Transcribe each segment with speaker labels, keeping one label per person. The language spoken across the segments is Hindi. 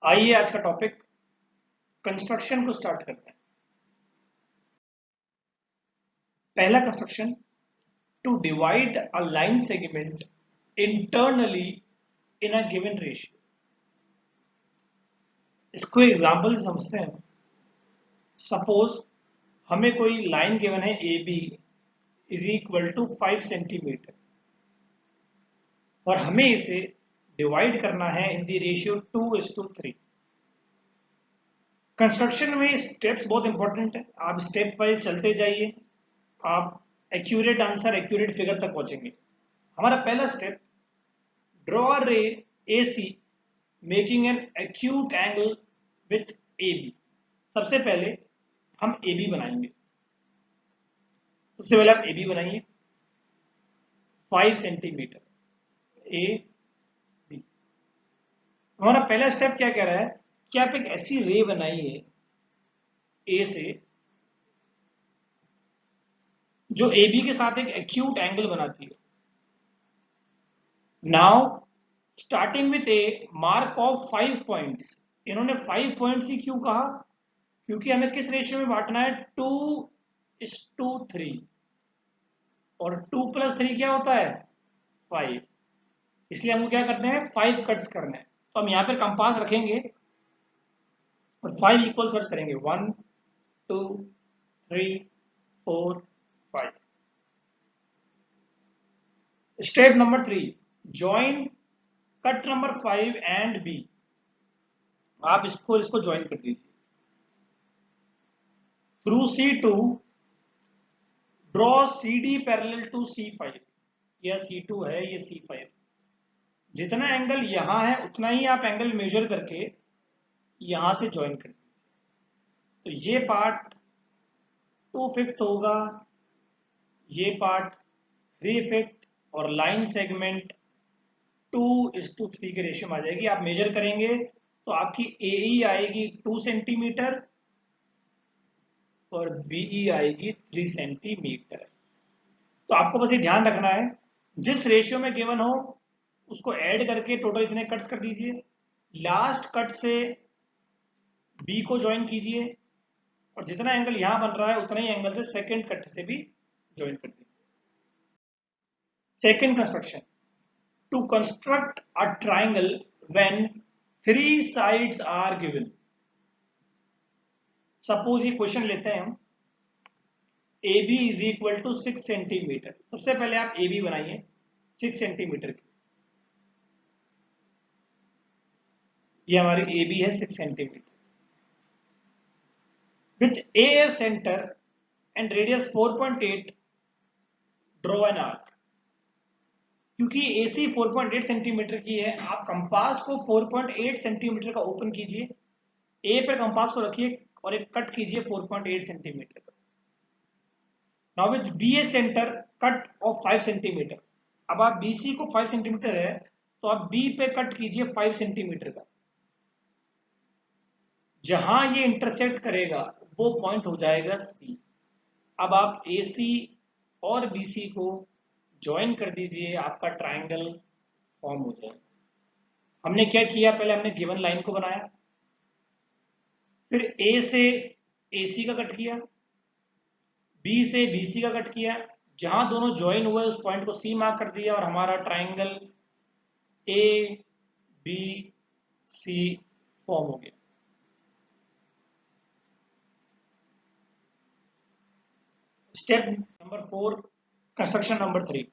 Speaker 1: आइए आज का टॉपिक कंस्ट्रक्शन को स्टार्ट करते हैं। पहला construction, to divide a line segment internally in a given ratio. इसको एग्जांपल से समझते हैं। सपोज हमें कोई लाइन गिवन है A B is equal to 5 centimetre और हमें इसे डिवाइड करना है इन द रेशियो 2:3। कंस्ट्रक्शन में स्टेप्स बहुत इंपॉर्टेंट है, आप स्टेप वाइज चलते जाइए, आप एक्यूरेट आंसर एक्यूरेट फिगर तक पहुंचेंगे। हमारा पहला स्टेप, ड्रॉ अ रे AC making an acute angle with AB। सबसे पहले हम AB बनाएंगे। सबसे पहले आप AB बनाइए 5 सेंटीमीटर ए बी। हमारा पहला स्टेप क्या कह रहा है कि आप एक ऐसी रे बनाइए ए से जो AB के साथ एक एक्यूट एंगल बनाती है। Now starting with A mark of 5 points. इन्होंने 5 पॉइंट्स ही क्यों कहा? क्योंकि हमें किस रेशियो में बांटना है? 2:3। और 2 + 3 क्या होता है? 5। इसलिए हमको क्या करना है? 5 कट्स करने हैं। तो हम यहाँ पर कंपास रखेंगे और 5 इक्वल सर्च करेंगे। 1 2 3 4 5। Step number 3, join cut number 5 and B. आप इसको ज्वाइन कर दीजिए through C2। Draw CD parallel to C5। यह C2 है, ये C5। जितना एंगल यहां है उतना ही आप एंगल मेजर करके यहां से ज्वाइन कर दीजिए। तो ये पार्ट 2/5 होगा, ये पार्ट 3/5 और लाइन सेगमेंट 2:3 के रेशियो में आ जाएगी। आप मेजर करेंगे तो आपकी AE आएगी 2 सेंटीमीटर और BE आएगी 3 सेंटीमीटर। तो आपको बस ये ध्यान रखना है, जिस रेशियो में गिवन हो उसको ऐड करके टोटल इतने कट्स कर दीजिए। लास्ट कट से बी को ज्वाइन कीजिए और जितना एंगल यहां बन रहा है उतना ही एंगल से सेकंड कट से भी ज्वाइन कर दीजिए। Second construction, to construct a triangle when 3 sides are given. Suppose ये क्वेश्चन लेते हैं हम, AB is equal to 6 centimetre. सबसे पहले आप AB बनाइए 6 सेंटीमीटर की। ये हमारी AB है 6 centimetre with A center and radius 4.8, draw an arc। क्योंकि AC 4.8 सेंटीमीटर की है, आप कंपास को 4.8 सेंटीमीटर का ओपन कीजिए, A पर कंपास को रखिए और एक कट कीजिए 4.8 सेंटीमीटर का। Now with BA centre cut off 5 centimetre. अब आप BC को 5 सेंटीमीटर है तो आप B पे कट कीजिए 5 सेंटीमीटर का। जहां ये इंटरसेक्ट करेगा वो पॉइंट हो जाएगा C। अब आप AC और BC को ज्वाइन कर दीजिए, आपका ट्राइंगल फॉर्म हो जाएगा। हमने क्या किया? पहले हमने गिवन लाइन को बनाया, फिर A से AC का कट किया, B से BC का कट किया, जहां दोनों ज्वाइन हुए उस पॉइंट को C मार्क कर दिया और हमारा ट्राइंगल ABC फॉर्म हो गया। Step number 4, construction number 3,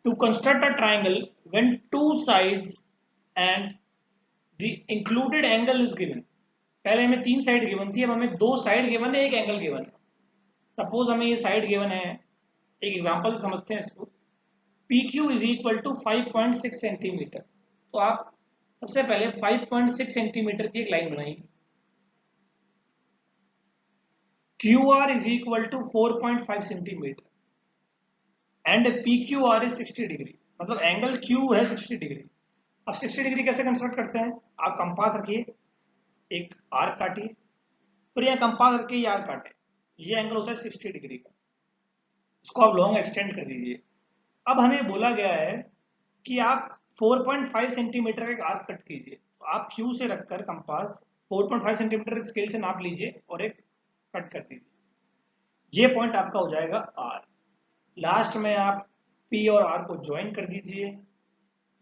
Speaker 1: to construct a triangle when 2 sides and the included angle is given। पहले हमें 3 साइड गिवन थी, अब हमें 2 साइड गिवन है, एक एंगल गिवन है। सपोज हमें ये साइड गिवन है, एक एग्जांपल समझते हैं इसको। PQ is equal to 5.6 centimetre. तो आप सबसे पहले 5.6 सेंटीमीटर की एक लाइन बनाइए। QR is equal to 4.5 centimetre and PQR is 60 degree. मतलब एंगल Q है 60 डिग्री। अब 60 डिग्री कैसे कंस्ट्रक्ट करते हैं? आप कंपास रखिए, एक आर्क काटिए, फिर यह कंपास रखिए, ये आर्क काटे, ये एंगल होता है 60 डिग्री का। इसको आप लॉन्ग एक्सटेंड कर दीजिए। अब हमें बोला गया है कि आप 4.5 सेंटीमीटर का एक आर्क कट कीजिए। तो आप क्यू से रखकर कंपास 4.5 सेंटीमीटर स्केल से नाप लीजिए और एक कट कर दीजिए। ये पॉइंट आपका हो जाएगा आर। लास्ट में आप पी और आर को ज्वाइन कर दीजिए।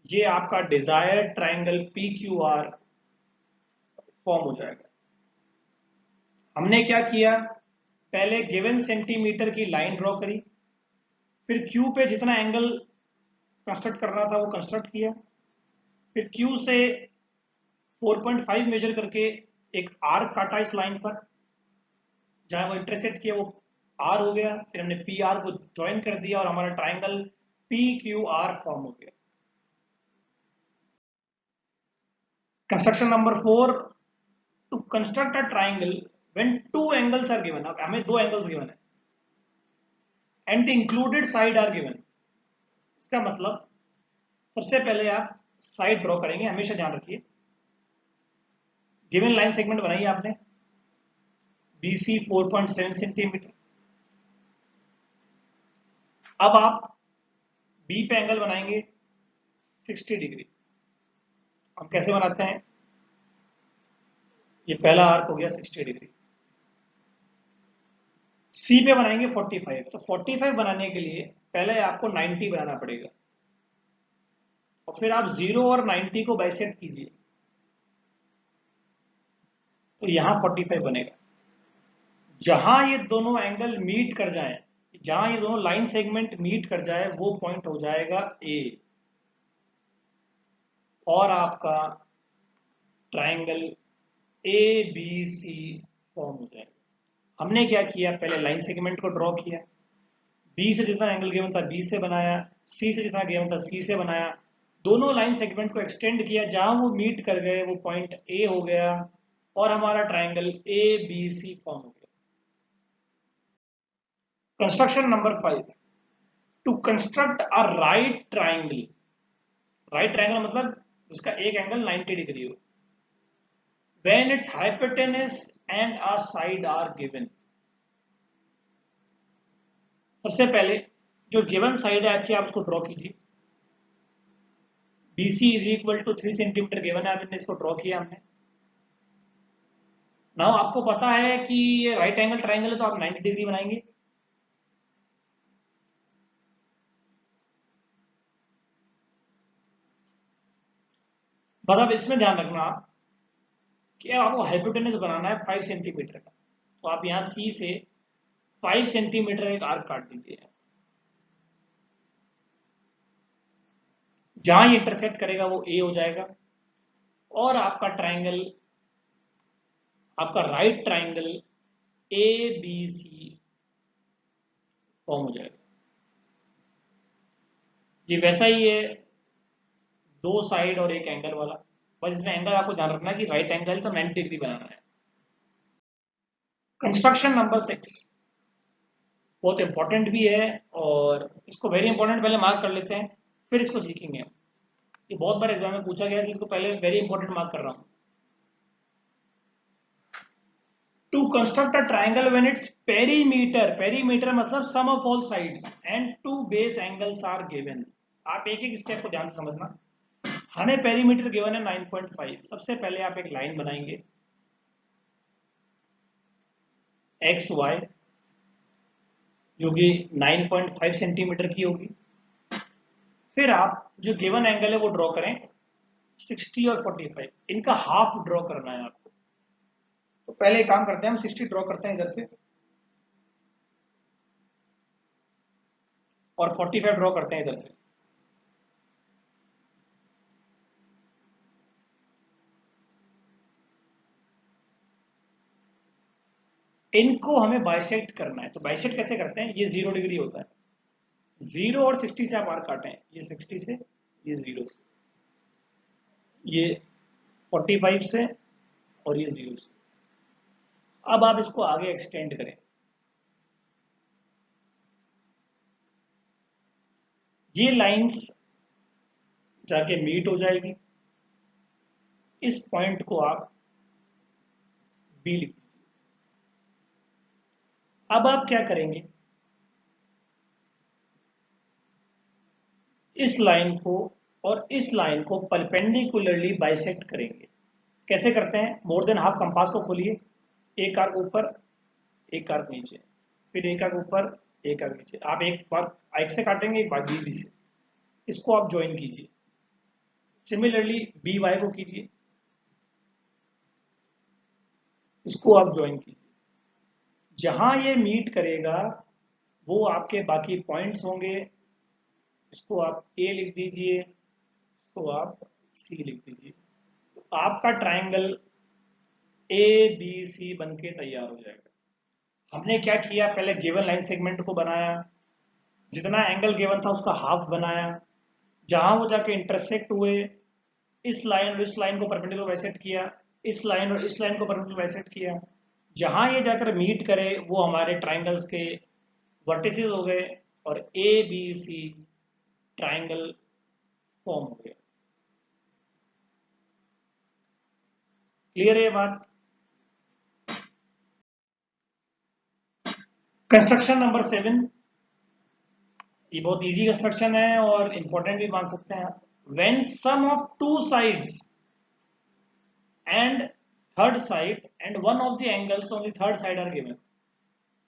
Speaker 1: ये आपका desired triangle P Q R form हो जाएगा। हमने क्या किया, पहले गिवन सेंटीमीटर की लाइन ड्रॉ करी, फिर क्यू पे जितना एंगल कंस्ट्रक्ट करना था वो कंस्ट्रक्ट किया, फिर क्यू से 4.5 मेजर करके एक आर्क काटा इस लाइन पर, जहां वो इंटरसेक्ट किया वो आर हो गया। फिर हमने पी आर को ज्वाइन कर दिया और हमारा triangle P Q R form हो गया। Construction number 4, to construct a triangle when two angles are given. अब हमें दो एंगल्स गिवन है and the included side are given. इसका मतलब सबसे पहले आप साइड ड्रॉ करेंगे, हमेशा ध्यान रखिए। गिवन लाइन सेगमेंट बनाइए आपने, BC 4.7 सेंटीमीटर। अब आप बी पे एंगल बनाएंगे 60 डिग्री। हम कैसे बनाते हैं, ये पहला आर्क हो गया 60 डिग्री। सी पे बनाएंगे 45। तो 45 बनाने के लिए पहले आपको 90 बनाना पड़ेगा और फिर आप 0 और 90 को बाइसेक्ट कीजिए, तो यहां 45 बनेगा। जहां ये दोनों एंगल मीट कर जाएं, जहां ये दोनों लाइन सेगमेंट मीट कर जाए वो पॉइंट हो जाएगा ए, और आपका triangle A B C form हो जाएगा। हमने क्या किया, पहले लाइन सेगमेंट को ड्रॉ किया, बी से जितना एंगल गिवन था बी से बनाया, सी से जितना गिवन था सी से बनाया, दोनों लाइन सेगमेंट को एक्सटेंड किया, जहां वो मीट कर गए वो पॉइंट ए हो गया और हमारा triangle A B C form हो गया। Construction number 5, to construct a right triangle. Right triangle मतलब जिसका एक एंगल 90 डिग्री हो, when its hypotenuse and a side are given। सबसे पहले जो गिवन साइड है आपकी, आप उसको ड्रॉ कीजिए। BC is equal to 3 centimetre given है, हमने इसको ड्रॉ किया हमने। नाउ आपको पता है कि ये राइट एंगल ट्राइंगल है तो आप 90 डिग्री बनाएंगे। बस अब इसमें ध्यान रखना कि आपको हाइपोटेनस बनाना है 5 सेंटीमीटर का, तो आप यहाँ सी से 5 सेंटीमीटर एक आर्क काट दीजिए। जहां ये इंटरसेक्ट करेगा वो ए हो जाएगा और आपका ट्राइंगल, आपका right triangle A B C form हो जाएगा। ये वैसा ही है, दो साइड और एक एंगल वाला। बस इसमें एंगल आपको ध्यान रखना है कि राइट एंगल तो 90 डिग्री बनाना है। कंस्ट्रक्शन नंबर 6 बहुत इंपॉर्टेंट भी है और इसको वेरी इंपॉर्टेंट पहले मार्क कर लेते हैं, फिर इसको सीखेंगे हम। ये बहुत बार एग्जाम में पूछा गया है, इसको पहले वेरी इंपॉर्टेंट मार्क कर रहा हूं। To construct a triangle when its perimeter, perimeter मतलब sum of all sides and two base angles are given. आप एक एक स्टेप को ध्यान से समझना। हमें पेरीमीटर गिवन है 9.5। सबसे पहले आप एक लाइन बनाएंगे एक्स वाई, जो कि 9.5 सेंटीमीटर की होगी। फिर आप जो गिवन एंगल है वो ड्रॉ करें 60 और 45, इनका हाफ ड्रॉ करना है आपको। तो पहले एक काम करते हैं, हम 60 ड्रॉ करते हैं इधर से और 45 ड्रॉ करते हैं इधर से। इनको हमें बाइसेक्ट करना है। तो बाइसेक्ट कैसे करते हैं, ये 0 डिग्री होता है, 0 और 60 से आप आर्क काटें, ये 60 से, ये 0 से, ये 45 से और ये 0 से। अब आप इसको आगे एक्सटेंड करें, ये लाइंस जाके मीट हो जाएगी, इस पॉइंट को आप बी लिख दीजिए। अब आप क्या करेंगे, इस लाइन को और इस लाइन को परपेंडिकुलरली बाइसेक्ट करेंगे। कैसे करते हैं? मोर देन हाफ कंपास को खोलिए, एक आर्क ऊपर एक आर्क नीचे, फिर एक आर्क ऊपर एक आर्क नीचे। आप एक बार एक से काटेंगे, एक बार बी से, इसको आप ज्वाइन कीजिए। सिमिलरली बी वाई को कीजिए, इसको आप ज्वाइन कीजिए। जहां ये मीट करेगा वो आपके बाकी पॉइंट्स होंगे। इसको आप ए लिख दीजिए, इसको आप सी लिख दीजिए। तो आपका ट्राइंगल ए बी सी बन के तैयार हो जाएगा। हमने क्या किया, पहले गिवन लाइन सेगमेंट को बनाया, जितना एंगल गिवन था उसका हाफ बनाया, जहां वो जाके इंटरसेक्ट हुए, इस लाइन और इस लाइन को परपेंडिकुलर बाइसेक्ट किया, इस लाइन और इस लाइन को परपेंडिकुलर बाइसेक्ट किया। जहां ये जाकर मीट करे वो हमारे ट्राइंगल्स के वर्टिसेस हो गए और A B C triangle form हो गया। क्लियर है ये बात? कंस्ट्रक्शन नंबर 7, ये बहुत इजी कंस्ट्रक्शन है और इंपॉर्टेंट भी मान सकते हैं। When sum of two sides and third side and one of the angles on the third side are given,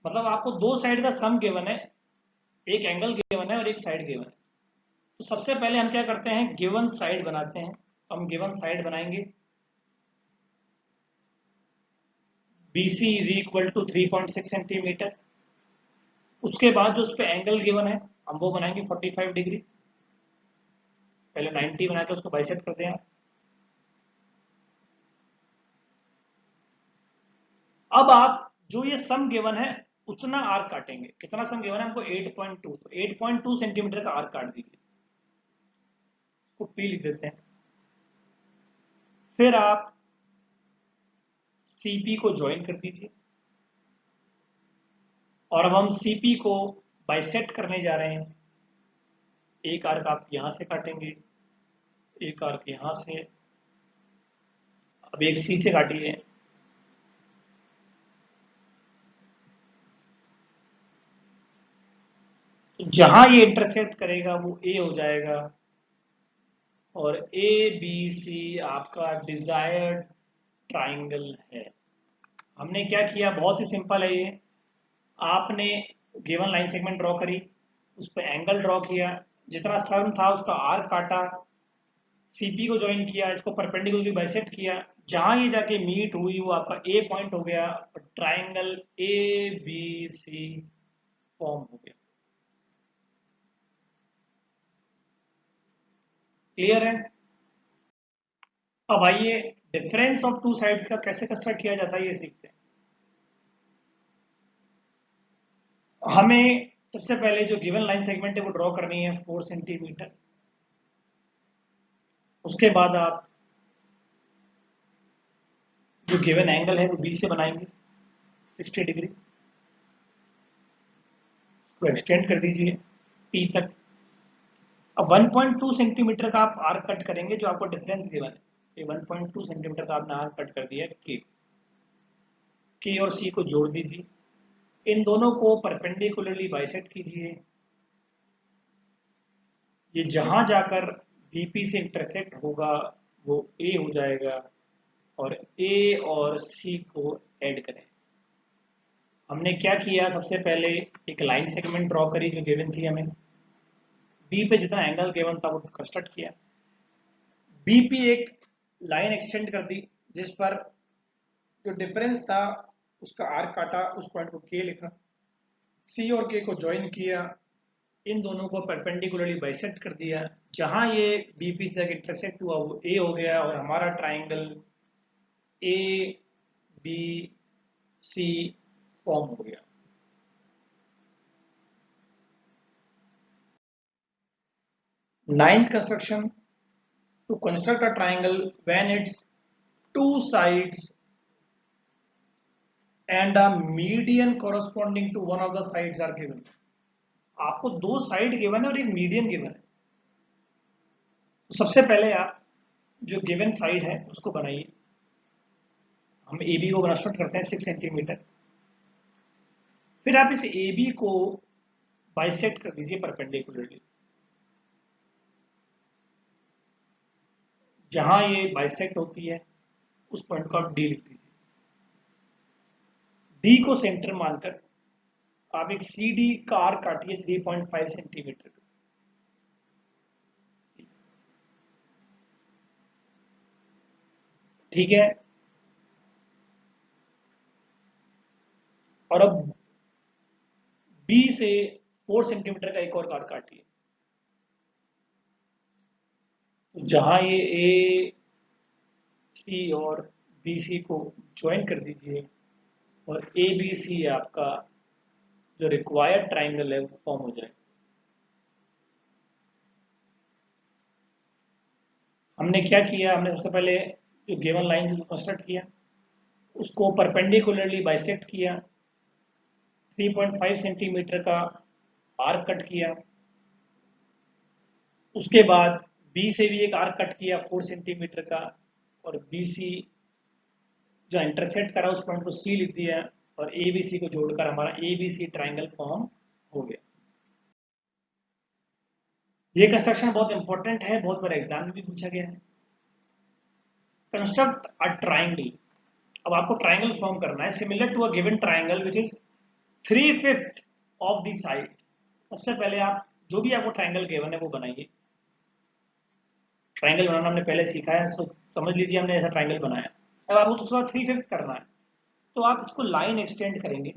Speaker 1: मतलब आपको दो साइड का सम गिवन है, एक एंगल गिवन है और एक साइड गिवन है। तो सबसे पहले हम क्या करते हैं, गिवन साइड बनाते हैं। हम गिवन साइड बनाएंगे, BC is equal to 3.6 centimetre. उसके बाद जो उस पर एंगल गिवन है हम वो बनाएंगे 45 डिग्री। पहले 90 बना के उसको बाइसेक्ट करते हैं। अब आप जो ये सम गिवन है उतना आर्क काटेंगे। कितना सम गिवन है हमको? 8.2, तो 8.2 सेंटीमीटर का आर्क काट दीजिए, इसको P लिख देते हैं। फिर आप CP को ज्वाइन कर दीजिए और अब हम CP को बाइसेक्ट करने जा रहे हैं। एक आर्क आप यहां से काटेंगे, एक आर्क यहां से, अब एक C से काटिए। तो जहां ये इंटरसेक्ट करेगा वो A हो जाएगा और ABC आपका डिजायर्ड ट्राइंगल है। हमने क्या किया, बहुत ही सिंपल है ये। आपने गिवन लाइन सेगमेंट ड्रॉ करी, उस पर एंगल ड्रॉ किया, जितना सम था उसका आर्क काटा, CP को ज्वाइन किया, इसको परपेंडिकुलरली बाइसेक्ट किया, जहां ये जाके मीट हुई वो आपका A पॉइंट हो गया और ट्राइंगल ABC फॉर्म हो गया। क्लियर है? अब आइए डिफरेंस ऑफ टू साइड्स का कैसे कंस्ट्रक्ट किया जाता है ये सीखते हैं। हमें सबसे पहले जो गिवन लाइन सेगमेंट है वो ड्रॉ करनी है 4 सेंटीमीटर। उसके बाद आप जो गिवन एंगल है वो B से बनाएंगे 60 डिग्री, इसको एक्सटेंड कर दीजिए P तक। अब 1.2 सेंटीमीटर का आप आर्क कट करेंगे, जो आपको डिफरेंस गिवन है, ये 1.2 सेंटीमीटर का आपने आर्क कट कर दिया के और C को जोड़ दीजिए, इन दोनों को परपेंडिकुलरली बाइसेक्ट कीजिए। ये जहां जाकर BP से इंटरसेक्ट होगा वो A हो जाएगा और A और C को ऐड करें। हमने क्या किया, सबसे पहले एक लाइन सेगमेंट ड्रॉ करी जो गिवन थी हमें, B पे जितना एंगल गिवन था वो कंस्ट्रक्ट किया, B पे एक लाइन एक्सटेंड कर दी जिस पर जो डिफरेंस था उसका आर्क काटा, उस पॉइंट को K लिखा, C और K को ज्वाइन किया, इन दोनों को परपेंडिकुलरली बाइसेक्ट कर दिया, जहां ये BP से इंटरसेक्ट हुआ वो A हो गया और हमारा ट्राइंगल ABC फॉर्म हो गया। Ninth construction, to construct a triangle when its two sides and a median corresponding to one of the sides are given. आपको दो साइड गिवन है और एक मीडियन गिवन है। तो सबसे पहले आप जो गिवन साइड है उसको बनाइए। हम AB को कंस्ट्रक्ट करते हैं 6 सेंटीमीटर। फिर आप इस AB को बाइसेक्ट कर दीजिए परपेंडिकुलरली। जहां ये बाइसेक्ट होती है उस पॉइंट को आप डी लिख दीजिए। डी को सेंटर मानकर आप एक सी डी का आर्क काटिए 3.5 सेंटीमीटर का। ठीक है, और अब बी से 4 सेंटीमीटर का एक और आर्क काटिए। तो जहां ये ए सी और बी सी को ज्वाइन कर दीजिए और ए बी सी आपका जो रिक्वायर्ड ट्राइंगल है वो फॉर्म हो जाए। हमने क्या किया, हमने सबसे पहले जो गिवन लाइन जो कंस्ट्रक्ट किया उसको परपेंडिकुलरली बाइसेक्ट किया, 3.5 सेंटीमीटर का आर्क कट किया। उसके बाद बी से भी एक आर्क कट किया 4 सेंटीमीटर का, और बी सी जो इंटरसेक्ट करा उस पॉइंट को सी लिख दिया, और ए बी सी को जोड़कर हमारा A B C triangle form हो गया। ये कंस्ट्रक्शन बहुत इंपॉर्टेंट है, बहुत बार एग्जाम में भी पूछा गया है। Construct a triangle. अब आपको ट्राइंगल फॉर्म करना है similar to a given triangle which is 3/5 of the side. सबसे पहले आप जो भी आपको ट्राइंगल गिवन है वो बनाइए। ट्राइंगल बनाना हमने पहले सीखा है, सो समझ लीजिए हमने ऐसा ट्राइंगल बनाया। अब आपको उसका 3/5 करना है, तो आप इसको लाइन एक्सटेंड करेंगे,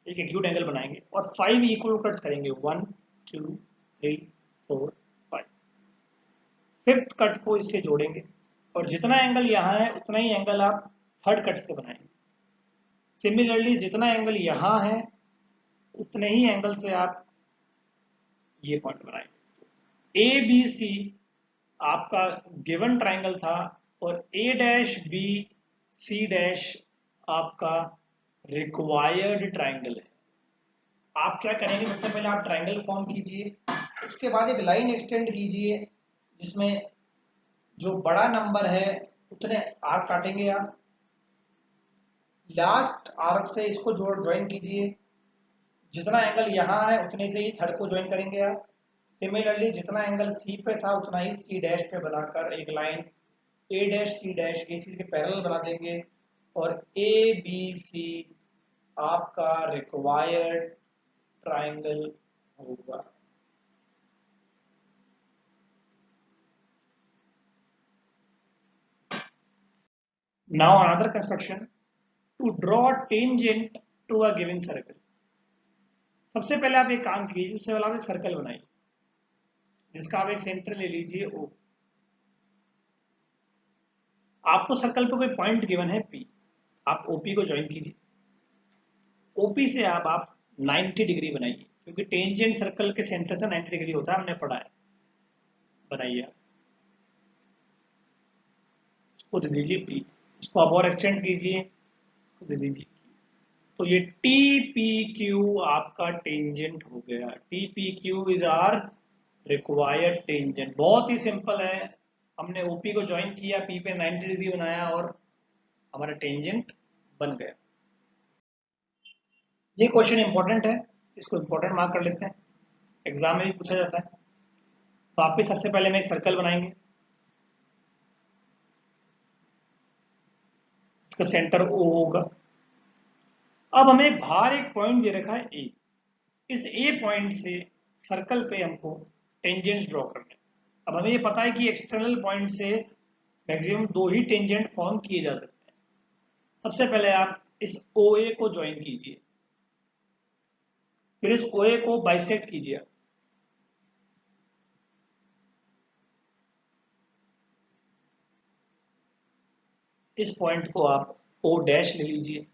Speaker 1: एक एक्यूट एंगल बनाएंगे और 5 इक्वल कट्स करेंगे, 1 2 3 4 5। फिफ्थ कट को इससे जोड़ेंगे और जितना एंगल यहाँ है उतना ही एंगल आप थर्ड कट से बनाएंगे। सिमिलरली जितना एंगल यहाँ है उतने ही एंगल से आप ये पॉइंट बनाएंगे। ए बी सी आपका गिवन ट्राइंगल था और ए डैश बी सी डैश आपका रिक्वायर्ड ट्राइंगल है। आप क्या करेंगे, सबसे पहले आप ट्राइंगल फॉर्म कीजिए, उसके बाद एक लाइन एक्सटेंड कीजिए जिसमें जो बड़ा नंबर है उतने आर्क काटेंगे आप। लास्ट आर्क से इसको जोड़ ज्वाइन कीजिए, जितना एंगल यहाँ है उतने से ही थर्ड को ज्वाइन करेंगे आप। सिमिलरली जितना एंगल सी पे था उतना ही सी डैश पे बनाकर एक लाइन ए डैश सी डैश ए सी के पैरेलल बना देंगे और ए बी सी आपका रिक्वायर्ड ट्राइंगल होगा। Now another construction to draw tangent to a given circle। सबसे पहले आप एक काम कीजिए, सबसे पहले आप एक सर्कल बनाइए जिसका आप एक सेंटर ले लीजिए O। आपको सर्कल पे कोई पॉइंट गिवन है P, आप OP को ज्वाइन कीजिए। OP से आप 90 डिग्री बनाइए, क्योंकि टेंजेंट सर्कल के सेंटर से 90 डिग्री होता है, हमने पढ़ा है। बनाइए, इसको दे दीजिए T, इसको अब और एक्सटेंड कीजिए, इसको दे दीजिए। तो ये टी पी क्यू आपका टेंजेंट हो गया। T P Q is are required tangent. बहुत ही सिंपल है, हमने ओपी को ज्वाइन किया, पी पे 90 डिग्री बनाया और हमारा टेंजेंट बन गया। ये क्वेश्चन इंपॉर्टेंट है, इसको इंपॉर्टेंट मार्क कर लेते हैं, एग्जाम में भी पूछा जाता है। वापिस सबसे पहले में एक सर्कल बनाएंगे, इसका सेंटर ओ होगा। अब हमें बाहर एक पॉइंट दे रखा है ए, इस ए पॉइंट से सर्कल पे हमको टेंजेंट्स ड्रॉ करने। अब हमें ये पता है कि एक्सटर्नल पॉइंट से मैक्सिमम 2 ही टेंजेंट फॉर्म किए जा सकते हैं। सबसे पहले आप इस OA को ज्वाइन कीजिए, फिर इस OA को बाइसेक्ट कीजिए। इस पॉइंट को आप O डैश ले लीजिए।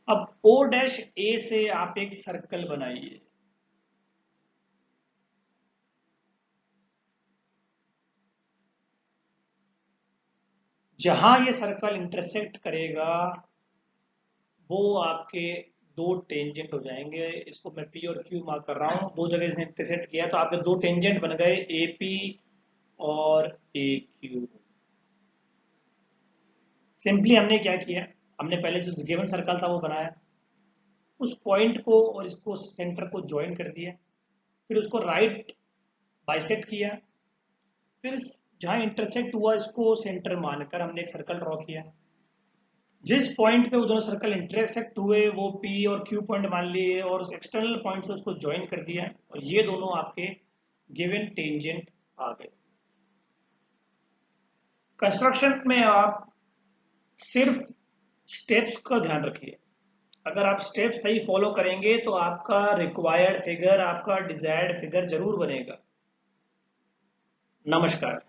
Speaker 1: अब O डैश A से आप एक सर्कल बनाइए। जहां ये सर्कल इंटरसेक्ट करेगा वो आपके 2 टेंजेंट हो जाएंगे। इसको मैं P और Q मार्क कर रहा हूं, 2 जगह इसने इंटरसेक्ट किया तो आपके 2 टेंजेंट बन गए AP और AQ। सिंपली हमने क्या किया, हमने पहले जो गिवन सर्कल था वो बनाया, उस पॉइंट को और इसको सेंटर को ज्वाइन कर दिया, फिर उसको राइट बाइसेक्ट किया, फिर जहां इंटरसेक्ट हुआ इसको सेंटर मानकर हमने एक सर्कल ड्रॉ किया। जिस पॉइंट पे वो दोनों सर्कल इंटरसेक्ट हुए वो पी और क्यू पॉइंट मान लिए और एक्सटर्नल पॉइंट से उसको ज्वाइन कर दिया है और ये दोनों आपके गिवन टेंजेंट आ गए। कंस्ट्रक्शन में आप सिर्फ स्टेप्स का ध्यान रखिए। अगर आप स्टेप सही फॉलो करेंगे तो आपका रिक्वायर्ड फिगर, आपका डिजायर्ड फिगर जरूर बनेगा। नमस्कार।